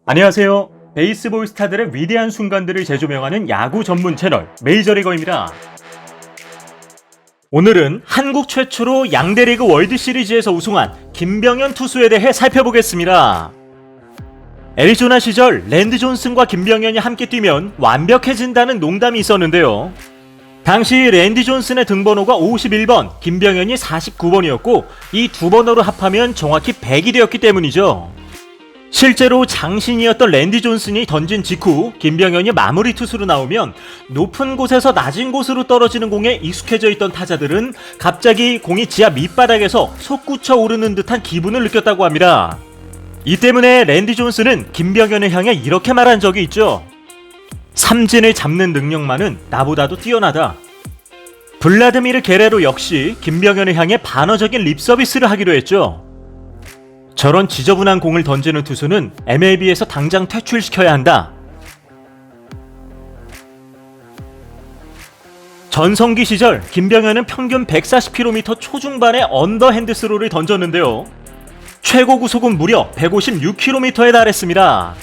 안녕하세요. 베이스볼 스타들의 위대한 순간들을 재조명하는 야구 전문 채널 메이저리거입니다. 오늘은 한국 최초로 양대리그 월드시리즈에서 우승한 김병현 투수에 대해 살펴보겠습니다. 애리조나 시절 랜디 존슨과 김병현이 함께 뛰면 완벽해진다는 농담이 있었는데요. 당시 랜디 존슨의 등번호가 51번, 김병현이 49번이었고 이 두 번호를 합하면 정확히 100이 되었기 때문이죠. 실제로 장신이었던 랜디 존슨이 던진 직후 김병현이 마무리 투수로 나오면 높은 곳에서 낮은 곳으로 떨어지는 공에 익숙해져 있던 타자들은 갑자기 공이 지하 밑바닥에서 솟구쳐 오르는 듯한 기분을 느꼈다고 합니다. 이 때문에 랜디 존슨은 김병현을 향해 이렇게 말한 적이 있죠. 삼진을 잡는 능력만은 나보다도 뛰어나다. 블라드미르 게레로 역시 김병현을 향해 반어적인 립서비스를 하기로 했죠. 저런 지저분한 공을 던지는 투수는 MLB에서 당장 퇴출시켜야 한다. 전성기 시절 김병현은 평균 140km 초중반의 언더핸드 스로를 던졌는데요. 최고 구속은 무려 156km에 달했습니다.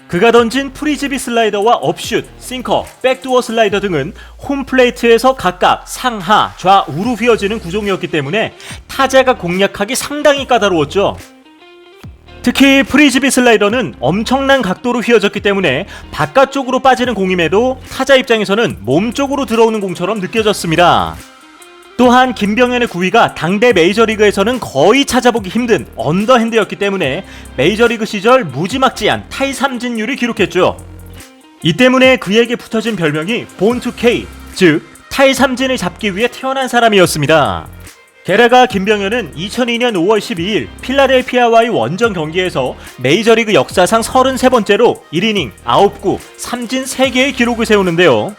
그가 던진 프리즈비 슬라이더와 업슛, 싱커, 백도어 슬라이더 등은 홈플레이트에서 각각 상하, 좌우로 휘어지는 구종이었기 때문에 타자가 공략하기 상당히 까다로웠죠. 특히 프리즈비 슬라이더는 엄청난 각도로 휘어졌기 때문에 바깥쪽으로 빠지는 공임에도 타자 입장에서는 몸쪽으로 들어오는 공처럼 느껴졌습니다. 또한 김병현의 구위가 당대 메이저리그에서는 거의 찾아보기 힘든 언더핸드였기 때문에 메이저리그 시절 무지막지한 탈삼진율을 기록했죠. 이 때문에 그에게 붙어진 별명이 본 투 K, 즉 탈삼진을 잡기 위해 태어난 사람이었습니다. 게다가 김병현은 2002년 5월 12일 필라델피아와의 원정 경기에서 메이저리그 역사상 33번째로 1이닝 9구 삼진 3개의 기록을 세우는데요.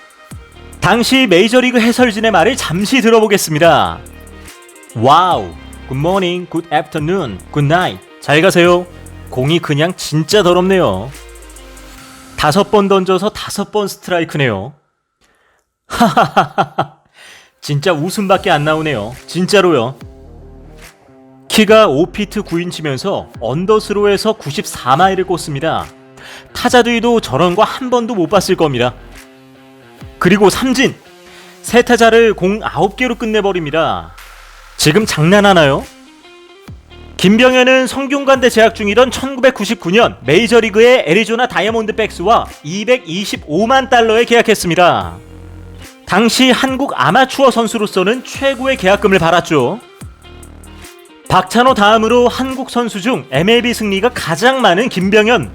당시 메이저리그 해설진의 말을 잠시 들어보겠습니다. 와우, 굿모닝, 굿애프터눈, 굿나잇. 잘 가세요. 공이 그냥 진짜 더럽네요. 5번 던져서 5번 스트라이크네요. 하하하하. 진짜 웃음밖에 안 나오네요. 진짜로요. 키가 5피트 9인치면서 언더스로에서 94마일을 꽂습니다. 타자들도 저런 거 한 번도 못 봤을 겁니다. 그리고 삼진! 세 타자를 공 9개로 끝내버립니다. 지금 장난하나요? 김병현은 성균관대 재학 중이던 1999년 메이저리그의 애리조나 다이아몬드백스와 225만 달러에 계약했습니다. 당시 한국 아마추어 선수로서는 최고의 계약금을 받았죠. 박찬호 다음으로 한국 선수 중 MLB 승리가 가장 많은 김병현.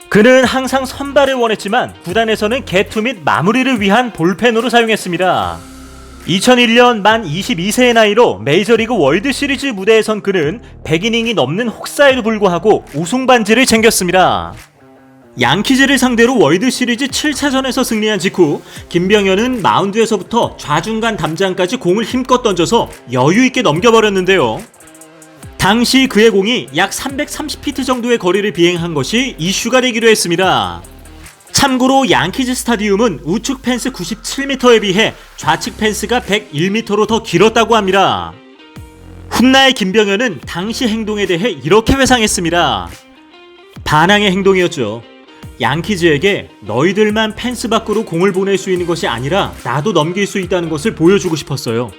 그는 항상 선발을 원했지만 구단에서는 개투 및 마무리를 위한 볼펜으로 사용했습니다. 2001년 만 22세의 나이로 메이저리그 월드시리즈 무대에 선 그는 100이닝이 넘는 혹사에도 불구하고 우승 반지를 챙겼습니다. 양키즈를 상대로 월드시리즈 7차전에서 승리한 직후 김병현은 마운드에서부터 좌중간 담장까지 공을 힘껏 던져서 여유있게 넘겨버렸는데요. 당시 그의 공이 약 330피트 정도의 거리를 비행한 것이 이슈가 되기도 했습니다. 참고로 양키즈 스타디움은 우측 펜스 97m에 비해 좌측 펜스가 101m로 더 길었다고 합니다. 훗날 김병현은 당시 행동에 대해 이렇게 회상했습니다. 반항의 행동이었죠. 양키즈에게 너희들만 펜스 밖으로 공을 보낼 수 있는 것이 아니라 나도 넘길 수 있다는 것을 보여주고 싶었어요.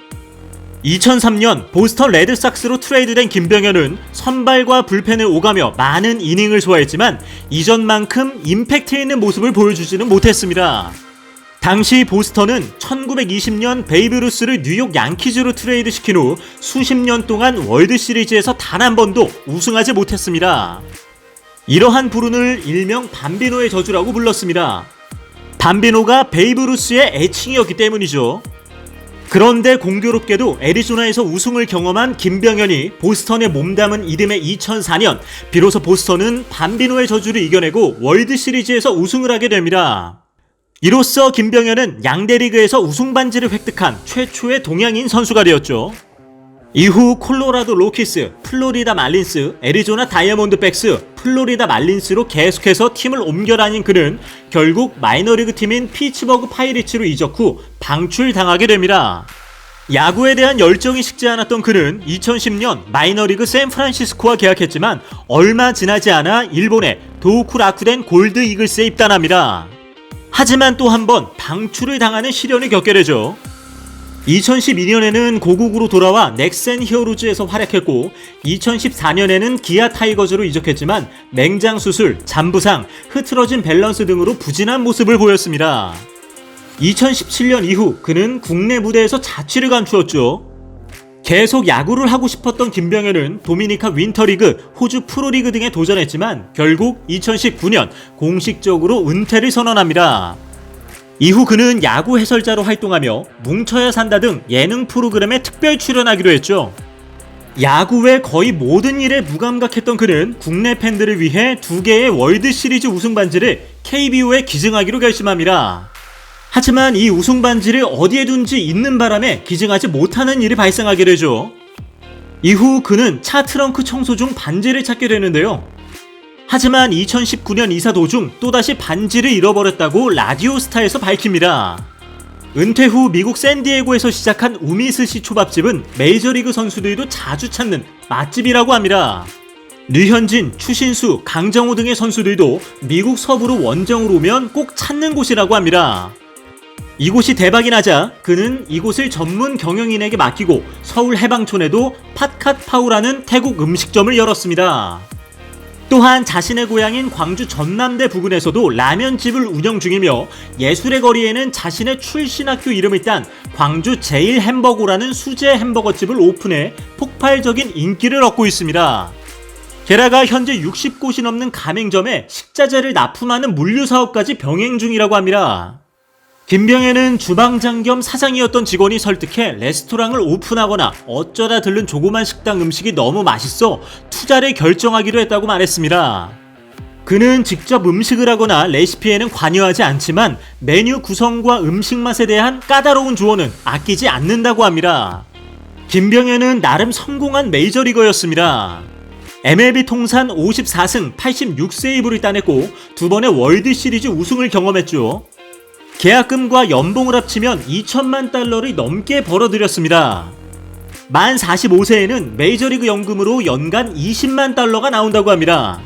2003년 보스턴 레드삭스로 트레이드된 김병현은 선발과 불펜을 오가며 많은 이닝을 소화했지만 이전만큼 임팩트 있는 모습을 보여주지는 못했습니다. 당시 보스턴은 1920년 베이브 루스를 뉴욕 양키즈로 트레이드시킨 후 수십 년 동안 월드시리즈에서 단 한 번도 우승하지 못했습니다. 이러한 불운을 일명 밤비노의 저주라고 불렀습니다. 밤비노가 베이브 루스의 애칭이었기 때문이죠. 그런데 공교롭게도 애리조나에서 우승을 경험한 김병현이 보스턴에 몸담은 이듬해 2004년 비로소 보스턴은 밤비노의 저주를 이겨내고 월드시리즈에서 우승을 하게 됩니다. 이로써 김병현은 양대리그에서 우승 반지를 획득한 최초의 동양인 선수가 되었죠. 이후 콜로라도 로키스, 플로리다 말린스, 애리조나 다이아몬드백스, 플로리다 말린스로 계속해서 팀을 옮겨 다닌 그는 결국 마이너리그 팀인 피츠버그 파이리츠로 이적 후 방출당하게 됩니다. 야구에 대한 열정이 식지 않았던 그는 2010년 마이너리그 샌프란시스코와 계약했지만 얼마 지나지 않아 일본의 도호쿠 라쿠덴 골드 이글스에 입단합니다. 하지만 또 한 번 방출을 당하는 시련을 겪게 되죠. 2012년에는 고국으로 돌아와 넥센 히어로즈에서 활약했고 2014년에는 기아 타이거즈로 이적했지만 맹장 수술, 잔부상, 흐트러진 밸런스 등으로 부진한 모습을 보였습니다. 2017년 이후 그는 국내 무대에서 자취를 감추었죠. 계속 야구를 하고 싶었던 김병현은 도미니카 윈터리그, 호주 프로리그 등에 도전했지만 결국 2019년 공식적으로 은퇴를 선언합니다. 이후 그는 야구 해설자로 활동하며 뭉쳐야 산다 등 예능 프로그램에 특별 출연하기도 했죠. 야구 외 거의 모든 일에 무감각했던 그는 국내 팬들을 위해 2개의 월드 시리즈 우승 반지를 KBO에 기증하기로 결심합니다. 하지만 이 우승 반지를 어디에 둔지 잊는 바람에 기증하지 못하는 일이 발생하게 되죠. 이후 그는 차 트렁크 청소 중 반지를 찾게 되는데요. 하지만 2019년 이사 도중 또다시 반지를 잃어버렸다고 라디오스타에서 밝힙니다. 은퇴 후 미국 샌디에고에서 시작한 우미스시 초밥집은 메이저리그 선수들도 자주 찾는 맛집이라고 합니다. 류현진, 추신수, 강정호 등의 선수들도 미국 서부로 원정으로 오면 꼭 찾는 곳이라고 합니다. 이곳이 대박이 나자 그는 이곳을 전문 경영인에게 맡기고 서울 해방촌에도 팟캇파우라는 태국 음식점을 열었습니다. 또한 자신의 고향인 광주 전남대 부근에서도 라면집을 운영 중이며 예술의 거리에는 자신의 출신 학교 이름을 딴 광주 제일 햄버거라는 수제 햄버거집을 오픈해 폭발적인 인기를 얻고 있습니다. 게다가 현재 60곳이 넘는 가맹점에 식자재를 납품하는 물류사업까지 병행 중이라고 합니다. 김병현은 주방장 겸 사장이었던 직원이 설득해 레스토랑을 오픈하거나 어쩌다 들른 조그만 식당 음식이 너무 맛있어 투자를 결정하기로 했다고 말했습니다. 그는 직접 음식을 하거나 레시피에는 관여하지 않지만 메뉴 구성과 음식 맛에 대한 까다로운 조언은 아끼지 않는다고 합니다. 김병현은 나름 성공한 메이저리거였습니다. MLB 통산 54승 86세이브를 따냈고 2번의 월드시리즈 우승을 경험했죠. 계약금과 연봉을 합치면 2천만 달러를 넘게 벌어들였습니다. 만 45세에는 메이저리그 연금으로 연간 20만 달러가 나온다고 합니다.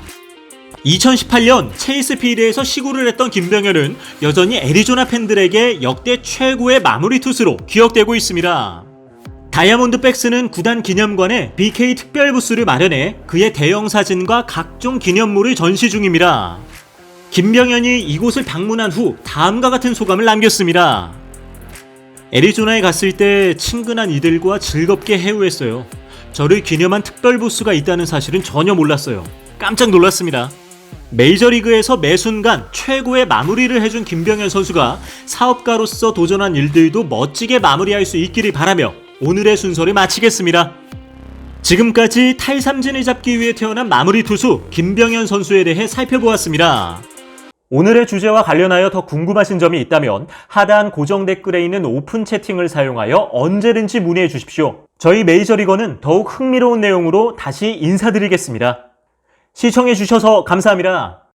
2018년 체이스 필드에서 시구를 했던 김병현은 여전히 애리조나 팬들에게 역대 최고의 마무리 투수로 기억되고 있습니다. 다이아몬드백스는 구단 기념관에 BK 특별 부스를 마련해 그의 대형 사진과 각종 기념물을 전시 중입니다. 김병현이 이곳을 방문한 후 다음과 같은 소감을 남겼습니다. 애리조나에 갔을 때 친근한 이들과 즐겁게 해우했어요. 저를 기념한 특별 부스가 있다는 사실은 전혀 몰랐어요. 깜짝 놀랐습니다. 메이저리그에서 매 순간 최고의 마무리를 해준 김병현 선수가 사업가로서 도전한 일들도 멋지게 마무리할 수 있기를 바라며 오늘의 순서를 마치겠습니다. 지금까지 탈삼진을 잡기 위해 태어난 마무리 투수 김병현 선수에 대해 살펴보았습니다. 오늘의 주제와 관련하여 더 궁금하신 점이 있다면 하단 고정 댓글에 있는 오픈 채팅을 사용하여 언제든지 문의해 주십시오. 저희 메이저리거는 더욱 흥미로운 내용으로 다시 인사드리겠습니다. 시청해 주셔서 감사합니다.